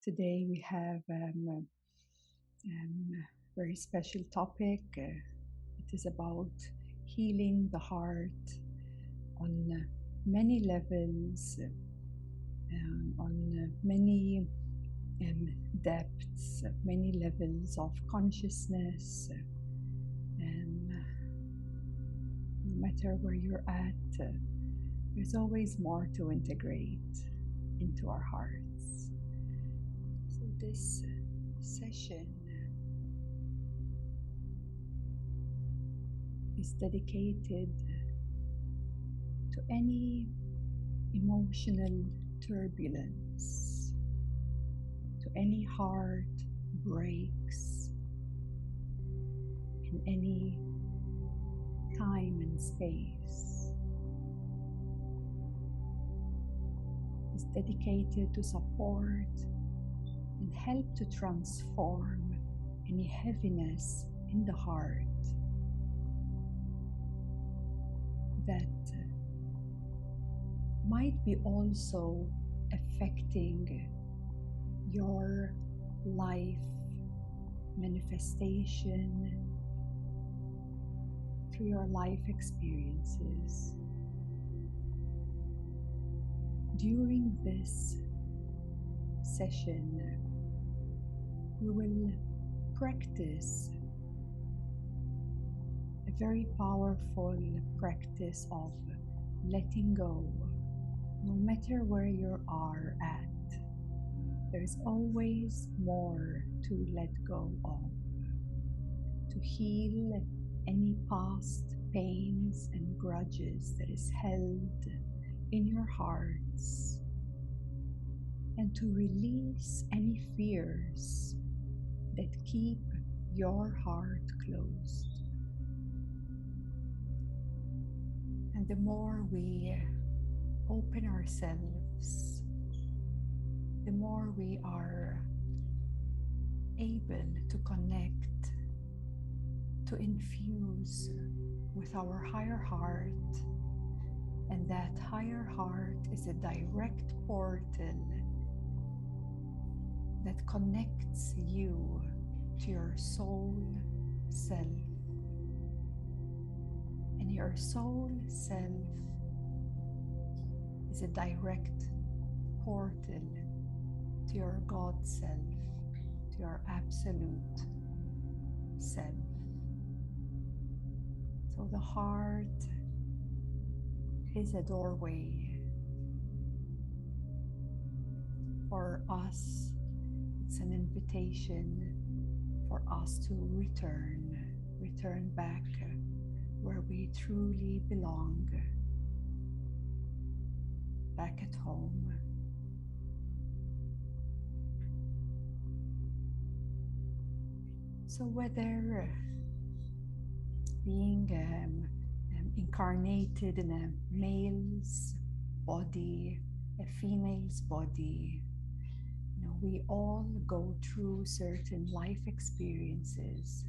Today we have a very special topic. It is about healing the heart on many levels, on many depths, many levels of consciousness. No matter where you're at, there's always more to integrate into our hearts. So this session is dedicated to any emotional turbulence, to any heart breaks in any time and space. It's dedicated to support and help to transform any heaviness in the heart that might be also affecting your life manifestation through your life experiences. During this session, we will practice a very powerful practice of letting go. No matter where you are at, there's always more to let go of, to heal any past pains and grudges that is held in your hearts, and to release any fears that keep your heart closed. And the more we open ourselves, the more we are able to connect, to infuse with our higher heart. And that higher heart is a direct portal that connects you to your soul self. And your soul self is a direct portal to your God self, to your absolute self. So the heart is a doorway for us. It's an invitation for us to return back where we truly belong, back at home. So whether being incarnated in a male's body, a female's body, we all go through certain life experiences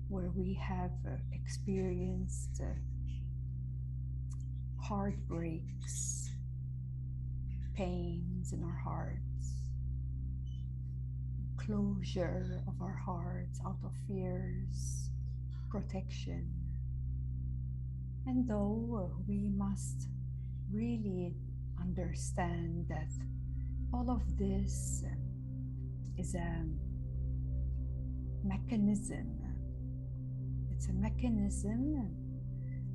where we have experienced heartbreaks, pains in our hearts, closure of our hearts out of fears, protection. And though we must really understand that all of this is a mechanism. It's a mechanism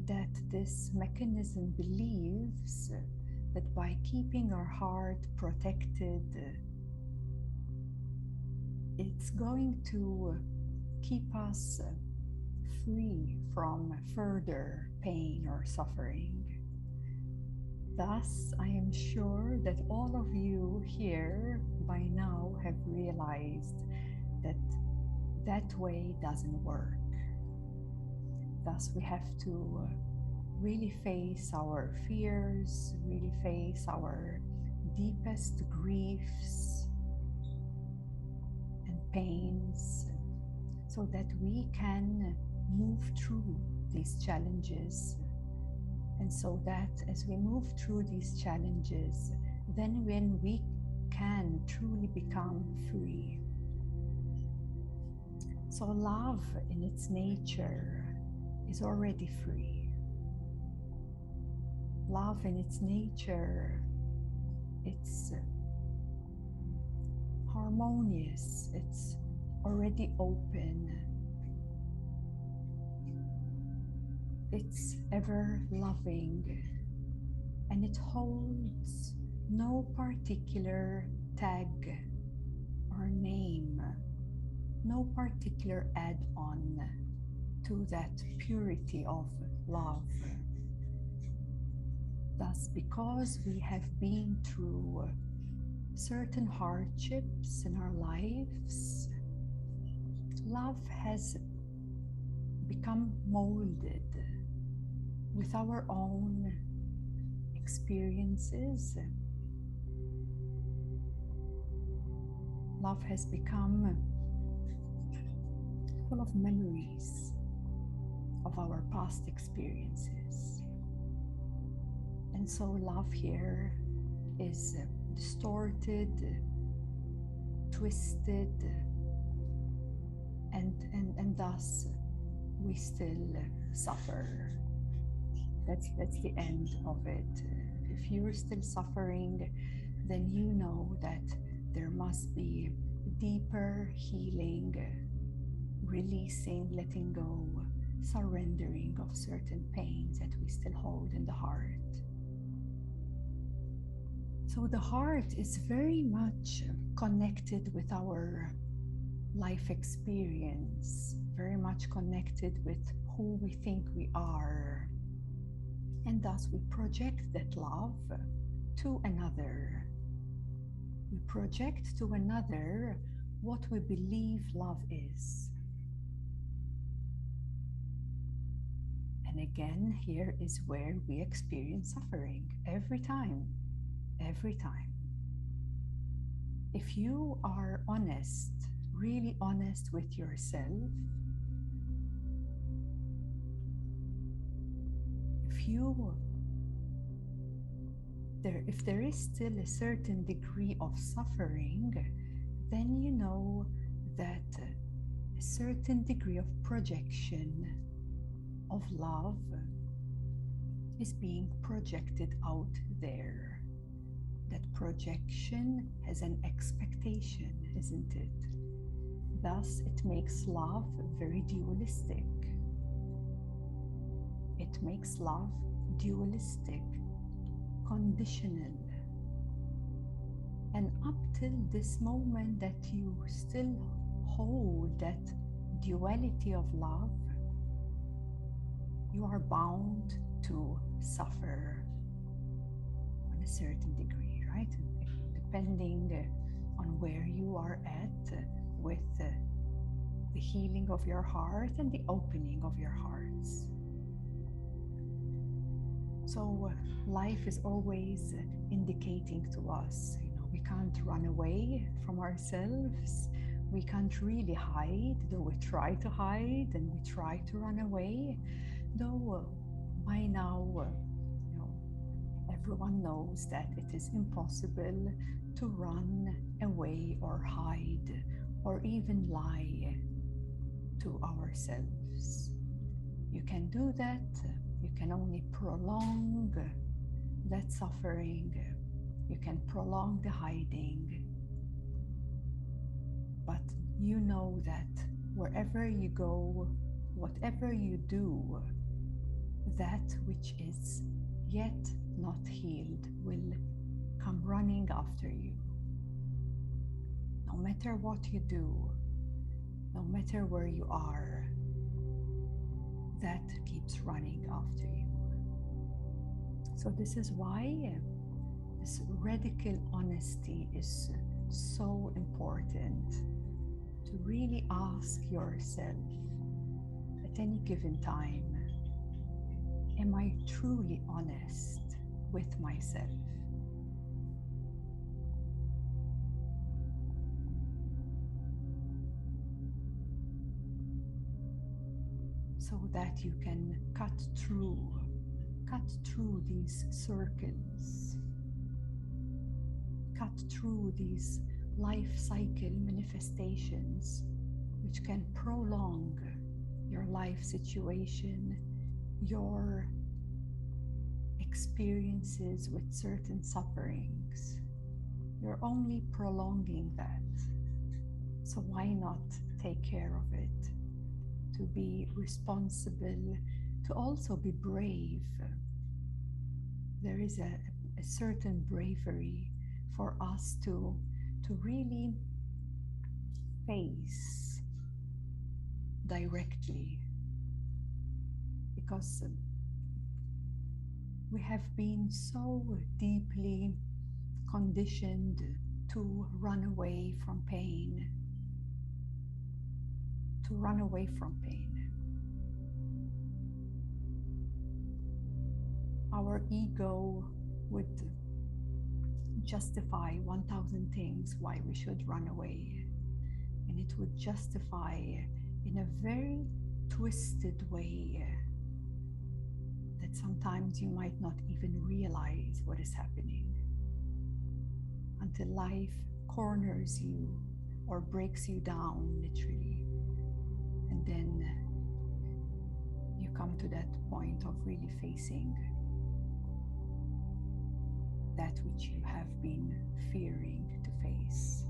that this mechanism believes that by keeping our heart protected, it's going to keep us free from further pain or suffering. Thus, I am sure that all of you here by now have realized that that way doesn't work. Thus, we have to really face our fears, really face our deepest griefs and pains, so that we can move through these challenges. And so that as we move through these challenges, then when we can truly become free. So love in its nature is already free. Love in its nature, it's harmonious, it's already open, it's ever loving, and it holds no particular tag or name, no particular add-on to that purity of love. Thus, because we have been through certain hardships in our lives, love has become molded with our own experiences. Love has become full of memories of our past experiences. And so love here is distorted, twisted, and thus we still suffer. That's the end of it. If you're still suffering, then you know that there must be deeper healing, releasing, letting go, surrendering of certain pains that we still hold in the heart. So the heart is very much connected with our life experience, very much connected with who we think we are. And thus we project that love to another. We project to another what we believe love is. And again, here is where we experience suffering every time. Every time. If you are honest, really honest with yourself, if there is still a certain degree of suffering, then you know that a certain degree of projection of love is being projected out there. That projection has an expectation, isn't it? Thus, it makes love very dualistic. It makes love dualistic, conditional. And up till this moment that you still hold that duality of love, you are bound to suffer on a certain degree, right? Depending on where you are at with the healing of your heart and the opening of your hearts. So life is always indicating to us, we can't run away from ourselves. We can't really hide, though we try to hide and we try to run away. Though by now, everyone knows that it is impossible to run away or hide or even lie to ourselves. You can do that. You can only prolong that suffering. You can prolong the hiding. But you know that wherever you go, whatever you do, that which is yet not healed will come running after you. No matter what you do, no matter where you are, that keeps running after you. So this is why this radical honesty is so important, to really ask yourself at any given time, am I truly honest with myself? So that you can cut through these circles cut through these life cycle manifestations which can prolong your life situation, your experiences with certain sufferings. You're only prolonging that. So why not take care of it? To be responsible, to also be brave. There is a certain bravery for us to really face directly, because we have been so deeply conditioned to run away from pain, to run away from pain. Our ego would justify 1,000 things why we should run away, and it would justify in a very twisted way that sometimes you might not even realize what is happening until life corners you or breaks you down literally, and then you come to that point of really facing that which you have been fearing to face.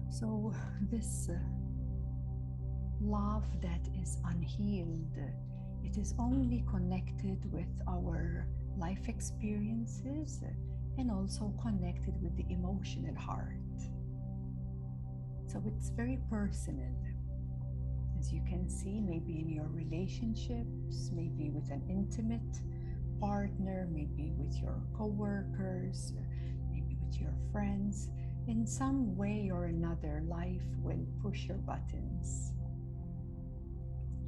So this love that is unhealed, it is only connected with our life experiences and also connected with the emotional heart. So it's very personal. As you can see, maybe in your relationships, maybe with an intimate partner, maybe with your co-workers, maybe with your friends, in some way or another, life will push your buttons.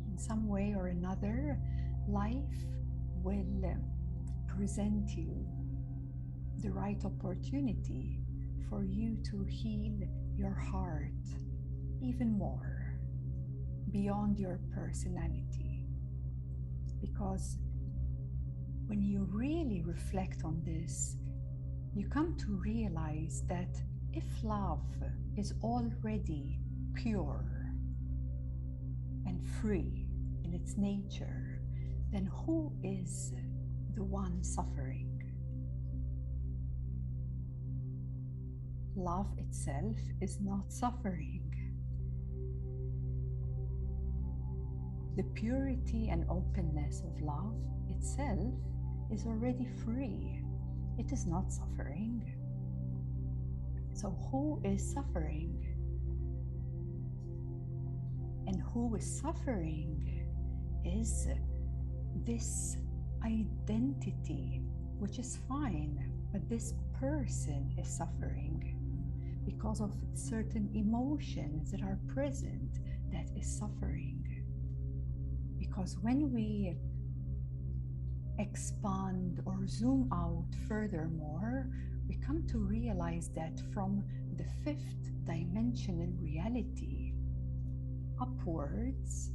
In some way or another, life will present you the right opportunity for you to heal your heart even more beyond your personality. Because when you really reflect on this, you come to realize that if love is already pure and free in its nature, then who is the one suffering? Love itself is not suffering. The purity and openness of love itself is already free. It is not suffering. So who is suffering? And who is suffering is this identity, which is fine, but this person is suffering because of certain emotions that are present. That is suffering. Because when we expand or zoom out furthermore, we come to realize that from the fifth dimensional reality upwards,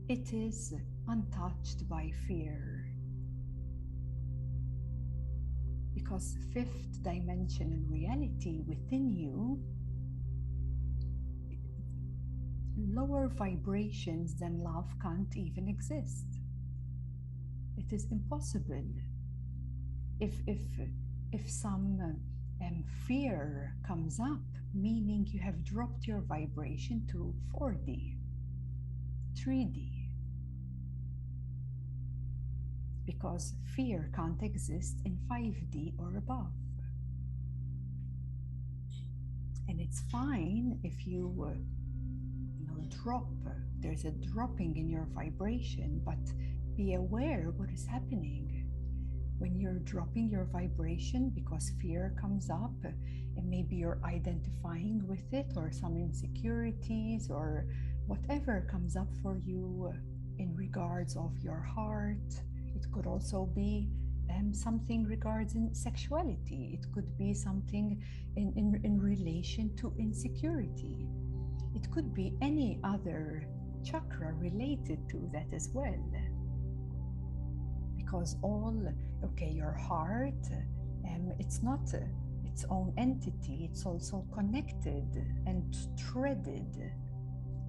it is untouched by fear. Because fifth dimensional reality within you, lower vibrations than love can't even exist. It is impossible. If some fear comes up, meaning you have dropped your vibration to 4D, 3D, because fear can't exist in 5D or above. And it's fine if you drop, there's a dropping in your vibration, but be aware what is happening. When you're dropping your vibration because fear comes up, and maybe you're identifying with it, or some insecurities, or whatever comes up for you in regards of your heart. It could also be something regarding sexuality. It could be something in relation to insecurity. It could be any other chakra related to that as well. because your heart, it's not its own entity, it's also connected and threaded.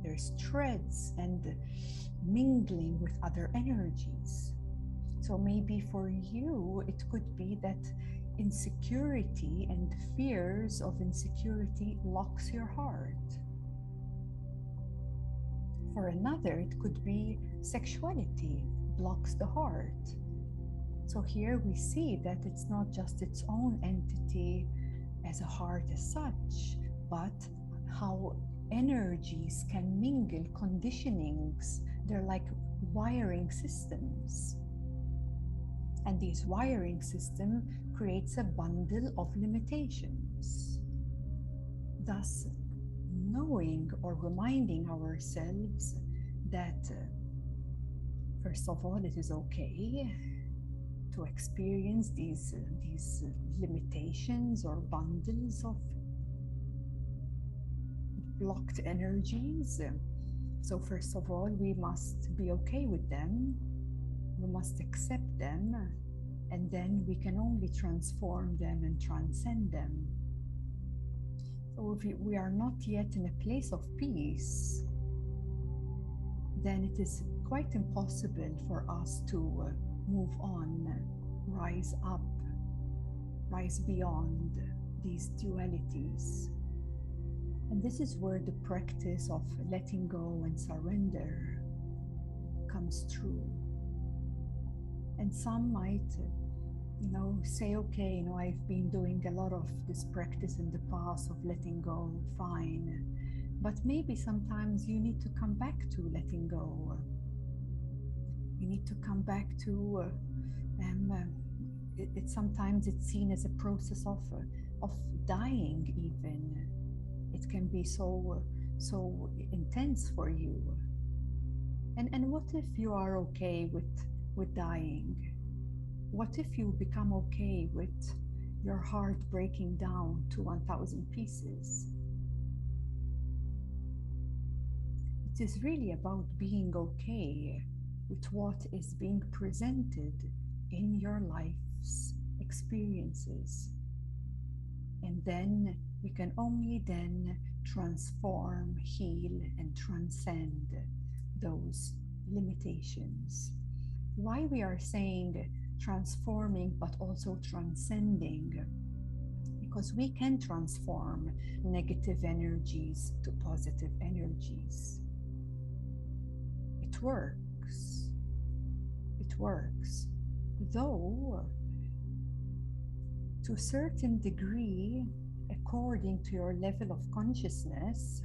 There's threads and mingling with other energies. So maybe for you, it could be that insecurity and fears of insecurity locks your heart. For another, it could be sexuality blocks the heart. So here we see that it's not just its own entity as a heart as such, but how energies can mingle, conditionings. They're like wiring systems. And this wiring system creates a bundle of limitations. Thus, knowing or reminding ourselves that, first of all, it is okay to experience these limitations or bundles of blocked energies. So first of all, we must be okay with them. We must accept them, and then we can only transform them and transcend them. So if we are not yet in a place of peace, then it is quite impossible for us to move on, rise up, rise beyond these dualities. And this is where the practice of letting go and surrender comes true. And some might, say, okay, I've been doing a lot of this practice in the past of letting go, fine. But maybe sometimes you need to come back to letting go. You need to come back to, sometimes it's seen as a process of dying even. It can be so intense for you. And what if you are okay with dying? What if you become okay with your heart breaking down to 1,000 pieces? It is really about being okay with what is being presented in your life's experiences. And then we can only then transform, heal, and transcend those limitations. Why we are saying transforming but also transcending? Because we can transform negative energies to positive energies. It works. It works. Though, to a certain degree, according to your level of consciousness,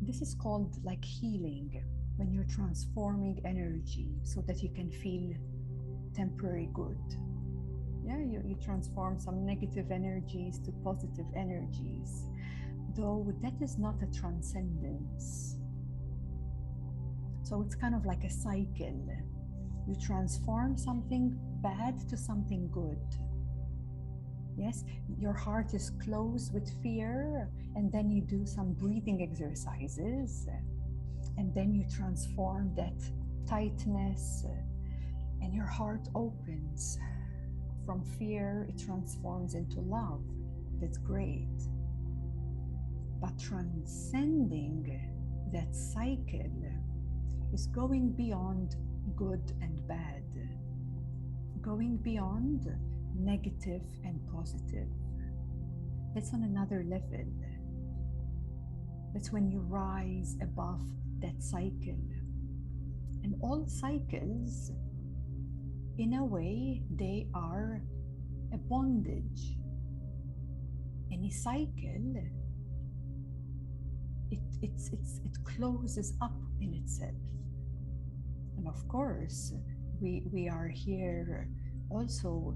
this is called like healing, when you're transforming energy so that you can feel temporary good. Yeah, you transform some negative energies to positive energies, though that is not a transcendence. So it's kind of like a cycle. You transform something bad to something good. Yes, your heart is closed with fear, and then you do some breathing exercises, and then you transform that tightness, and your heart opens. From fear, it transforms into love. That's great. But transcending that cycle is going beyond good and bad, going beyond negative and positive. That's on another level. That's when you rise above that cycle. And all cycles, in a way, they are a bondage. Any cycle, it closes up in itself. And of course, we are here also,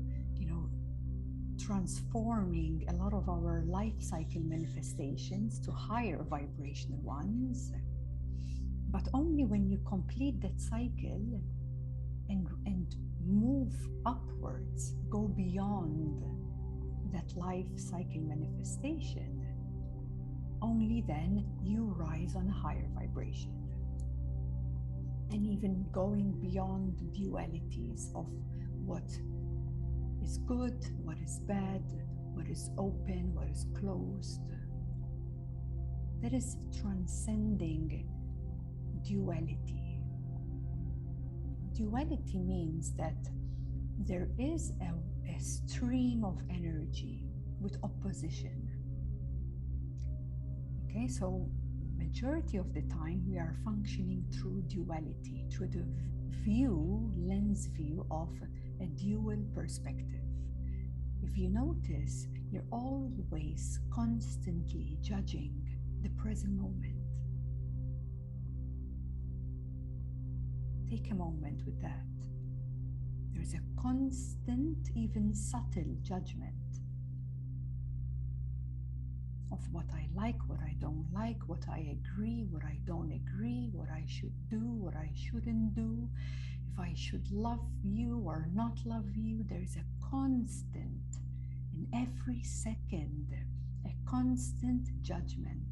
transforming a lot of our life cycle manifestations to higher vibrational ones. But only when you complete that cycle and move upwards, go beyond that life cycle manifestation, only then you rise on a higher vibration. and even going beyond dualities of what is good, what is bad, what is open, what is closed. That is transcending duality. Duality means that there is a stream of energy with opposition. Okay, so majority of the time we are functioning through duality, through the lens view of a dual perspective. If you notice, you're always constantly judging the present moment. Take a moment with that. There's a constant, even subtle judgment of what I like, what I don't like, what I agree, what I don't agree, what I should do, what I shouldn't do, if I should love you or not love you. There's a constant, in every second, a constant judgment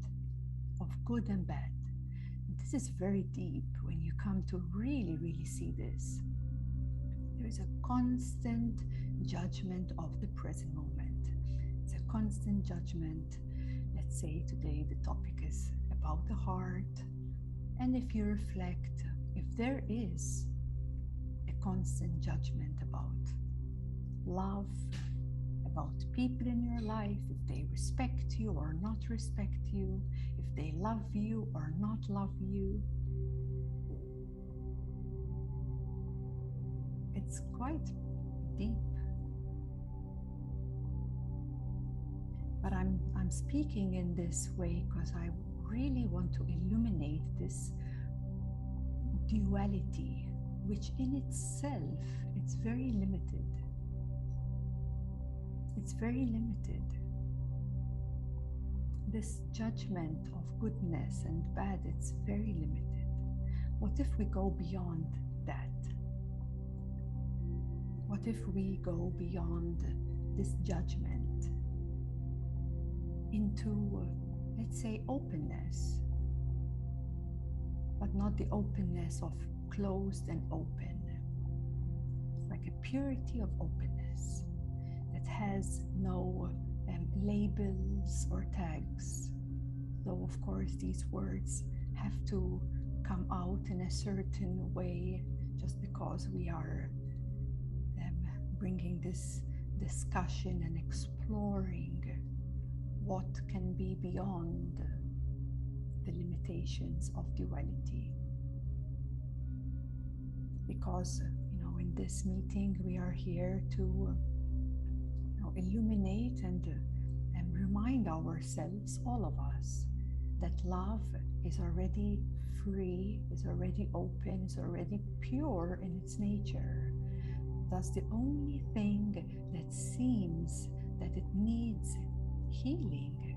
of good and bad. This is very deep when you come to really, really see this. There is a constant judgment of the present moment. It's a constant judgment. Let's say today the topic is about the heart. And if you reflect, if there is a constant judgment about love, about people in your life, if they respect you or not respect you, if they love you or not love you, it's quite deep. But I'm speaking in this way because I really want to illuminate this duality, which in itself, it's very limited. It's very limited. This judgment of goodness and bad, it's very limited. What if we go beyond that? What if we go beyond this judgment into, let's say, openness, but not the openness of closed and open. It's like a purity of openness that has no labels or tags. Though, of course, these words have to come out in a certain way just because we are bringing this discussion and exploring what can be beyond the limitations of duality. Because, in this meeting, we are here to illuminate and remind ourselves, all of us, that love is already free, is already open, is already pure in its nature. Thus, the only thing that seems that it needs healing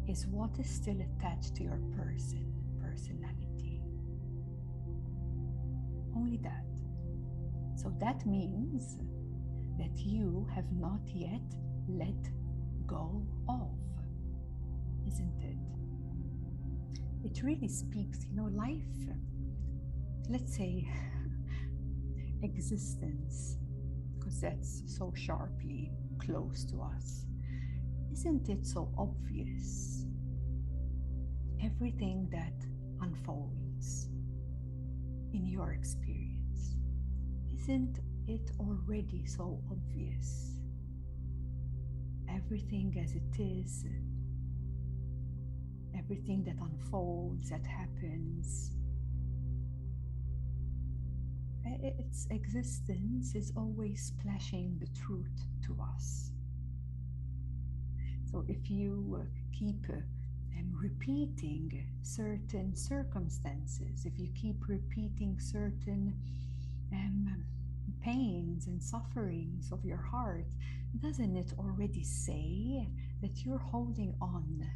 is what is still attached to your personality. Only that. So that means that you have not yet let go of, isn't it? It really speaks, life, let's say existence, because that's so sharply close to us. Isn't it so obvious? Everything that unfolds in your experience, isn't it already so obvious? Everything as it is, everything that unfolds, that happens, its existence is always splashing the truth to us. So if you keep repeating certain circumstances, if you keep repeating certain pains and sufferings of your heart, doesn't it already say that you're holding on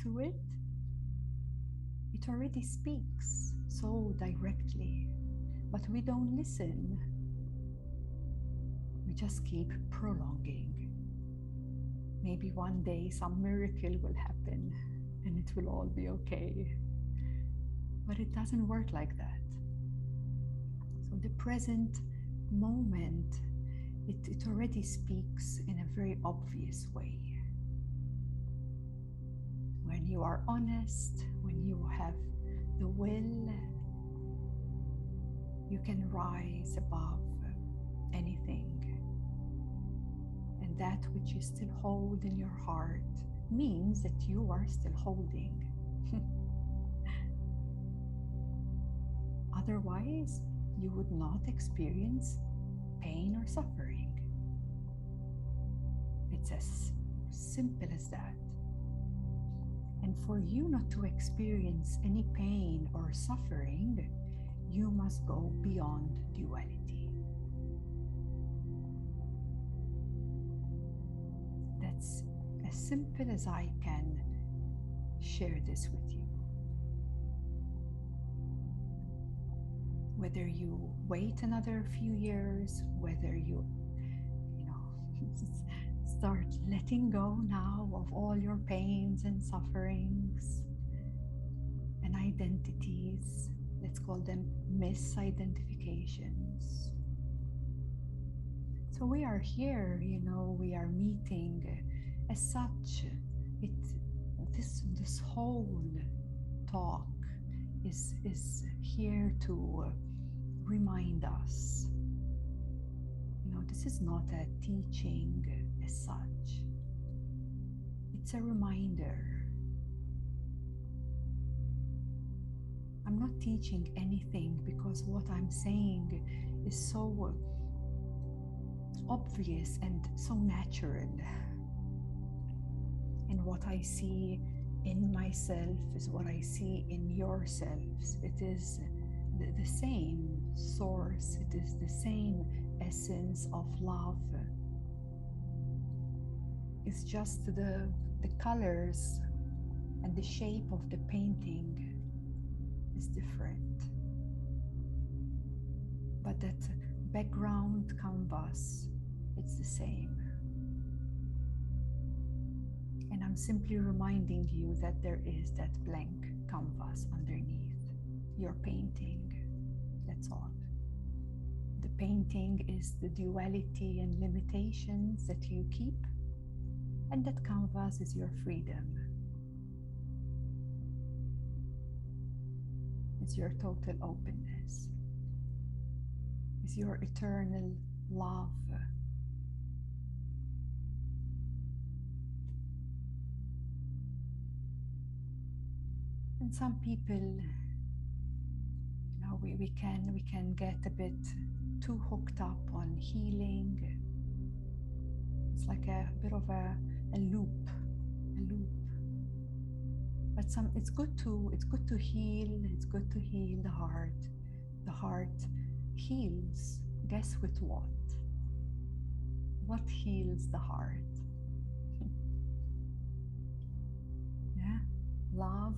to it? It already speaks so directly, but we don't listen. We just keep prolonging. Maybe one day some miracle will happen and it will all be okay. But it doesn't work like that. So the present moment, it already speaks in a very obvious way. When you are honest, when you have the will, you can rise above anything. And that which you still hold in your heart means that you are still holding. Otherwise, you would not experience pain or suffering. It's as simple as that. And for you not to experience any pain or suffering, you must go beyond duality. That's as simple as I can share this with you. Whether you wait another few years, whether you start letting go now of all your pains and sufferings and identities, let's call them misidentifications. So we are here, we are meeting as such. This whole talk is here to remind us. This is not a teaching as such. It's a reminder. I'm not teaching anything because what I'm saying is so obvious and so natural. And what I see in myself is what I see in yourselves. It is the same source. It is the same essence of love. It's just the colors and the shape of the painting is different. But that background canvas, it's the same. And I'm simply reminding you that there is that blank canvas underneath your painting. That's all. The painting is the duality and limitations that you keep, and that canvas is your freedom. It's your total openness. It's your eternal love. And some people, we can get a bit too hooked up on healing. It's like a bit of a loop. But it's good to heal. It's good to heal the heart. The heart heals. Guess with what? What heals the heart? Yeah, love.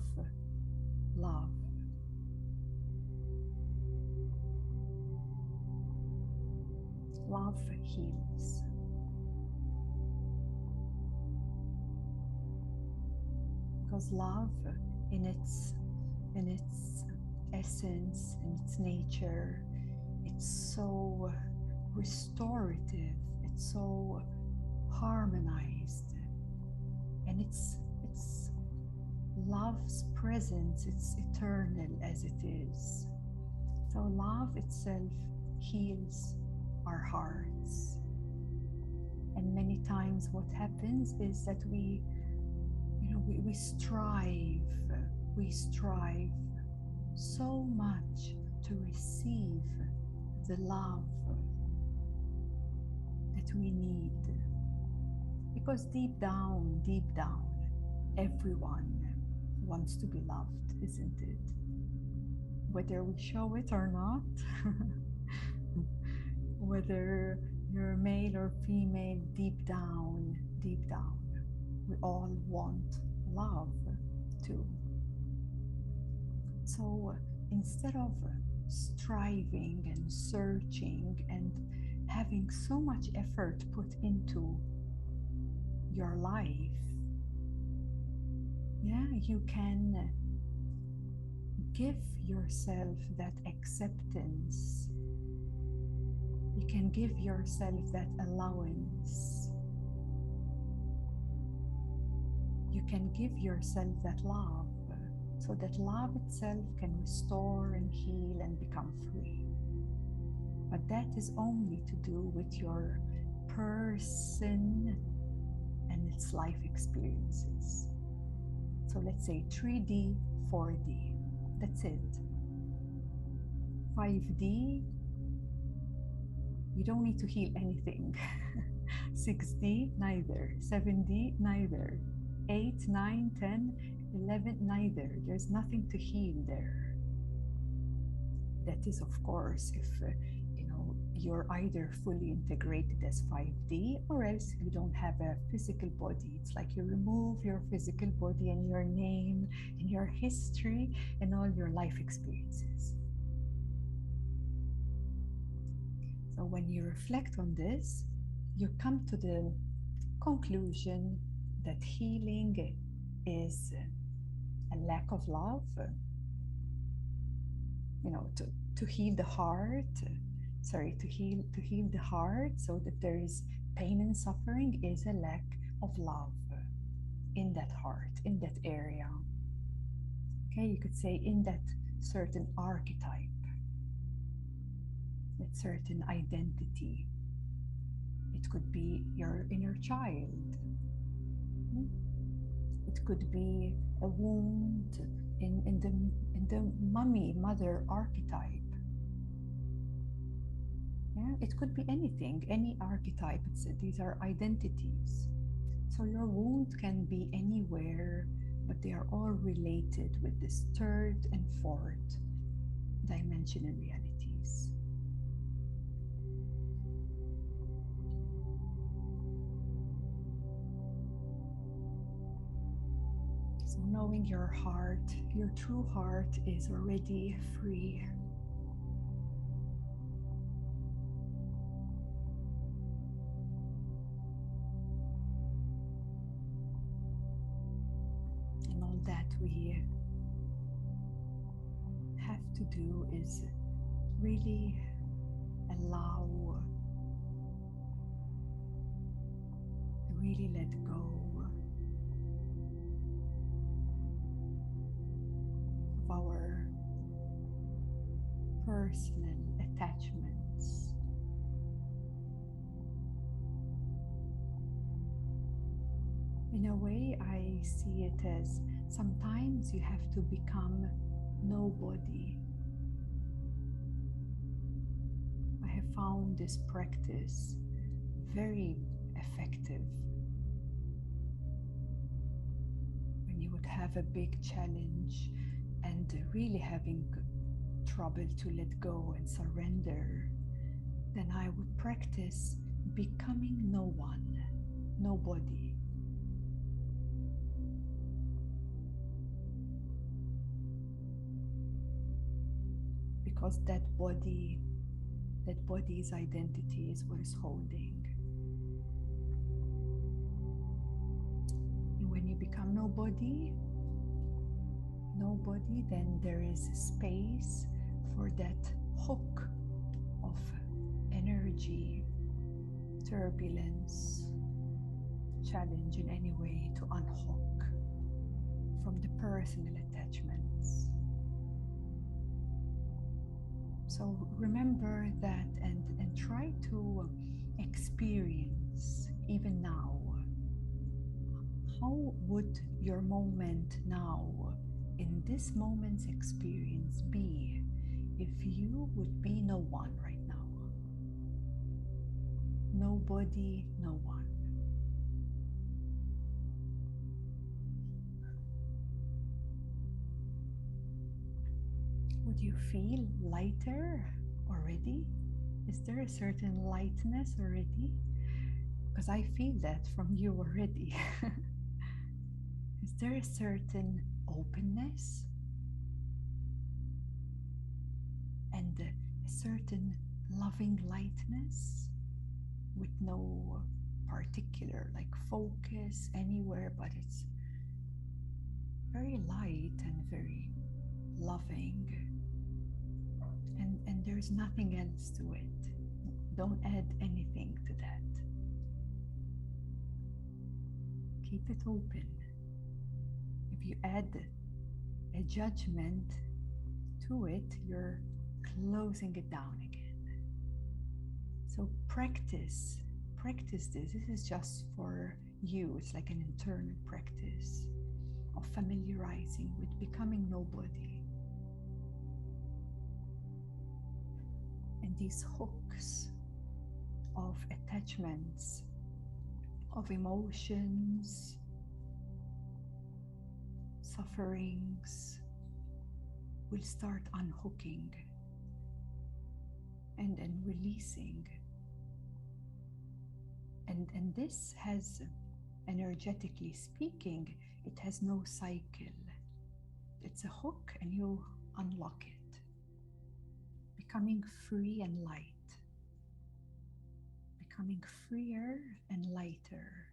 Love heals. Because love, in its essence, in its nature, it's so restorative, it's so harmonized, and it's love's presence, it's eternal as it is. So love itself heals our hearts. And many times what happens is that we strive so much to receive the love that we need. Because deep down, everyone wants to be loved, isn't it? Whether we show it or not, whether you're male or female, deep down, we all want love too. So instead of striving and searching and having so much effort put into your life, you can give yourself that acceptance. You can give yourself that allowance. You can give yourself that love, so that love itself can restore and heal and become free. But that is only to do with your person and its life experiences. So let's say 3D, 4D, that's it. 5D, you don't need to heal anything. 6D, neither. 7D, neither. 8, 9, 10, 11, neither. There's nothing to heal there. That is, of course, if you're either fully integrated as 5D, or else you don't have a physical body. It's like you remove your physical body and your name and your history and all your life experiences. So when you reflect on this, you come to the conclusion that healing is a lack of love. To heal the heart, to heal the heart, so that there is pain and suffering, is a lack of love in that heart, in that area. Okay, you could say in that certain archetype, that certain identity. It could be your inner child. It could be a wound in the mother archetype. Yeah, it could be anything, any archetype. These are identities. So your wound can be anywhere, but they are all related with this third and fourth dimension and realities. So knowing your heart, your true heart is already free. And all that we have to do is really allow, really let go of our personal attachments. In a way, I see it as sometimes you have to become nobody. I have found this practice very effective. When you would have a big challenge and really having trouble to let go and surrender, then I would practice becoming no one, nobody. Because that body's identity is what is holding. And when you become nobody, then there is space for that hook of energy, turbulence, challenge in any way to unhook from the personal attachments. So remember that and try to experience even now. How would your moment now, in this moment's experience, be if you would be no one right now? Nobody, no one. Would you feel lighter already? Is there a certain lightness already? Because I feel that from you already. Is there a certain openness and a certain loving lightness with no particular focus anywhere, but it's very light and very loving, and there's nothing else to it. Don't add anything to that. Keep it open. If you add a judgment to it, you're closing it down again. So practice this. This is just for you. It's like an internal practice of familiarizing with becoming nobody. And these hooks of attachments, of emotions, sufferings will start unhooking and releasing. And this has, energetically speaking, it has no cycle. It's a hook and you unlock it, becoming free and light, becoming freer and lighter,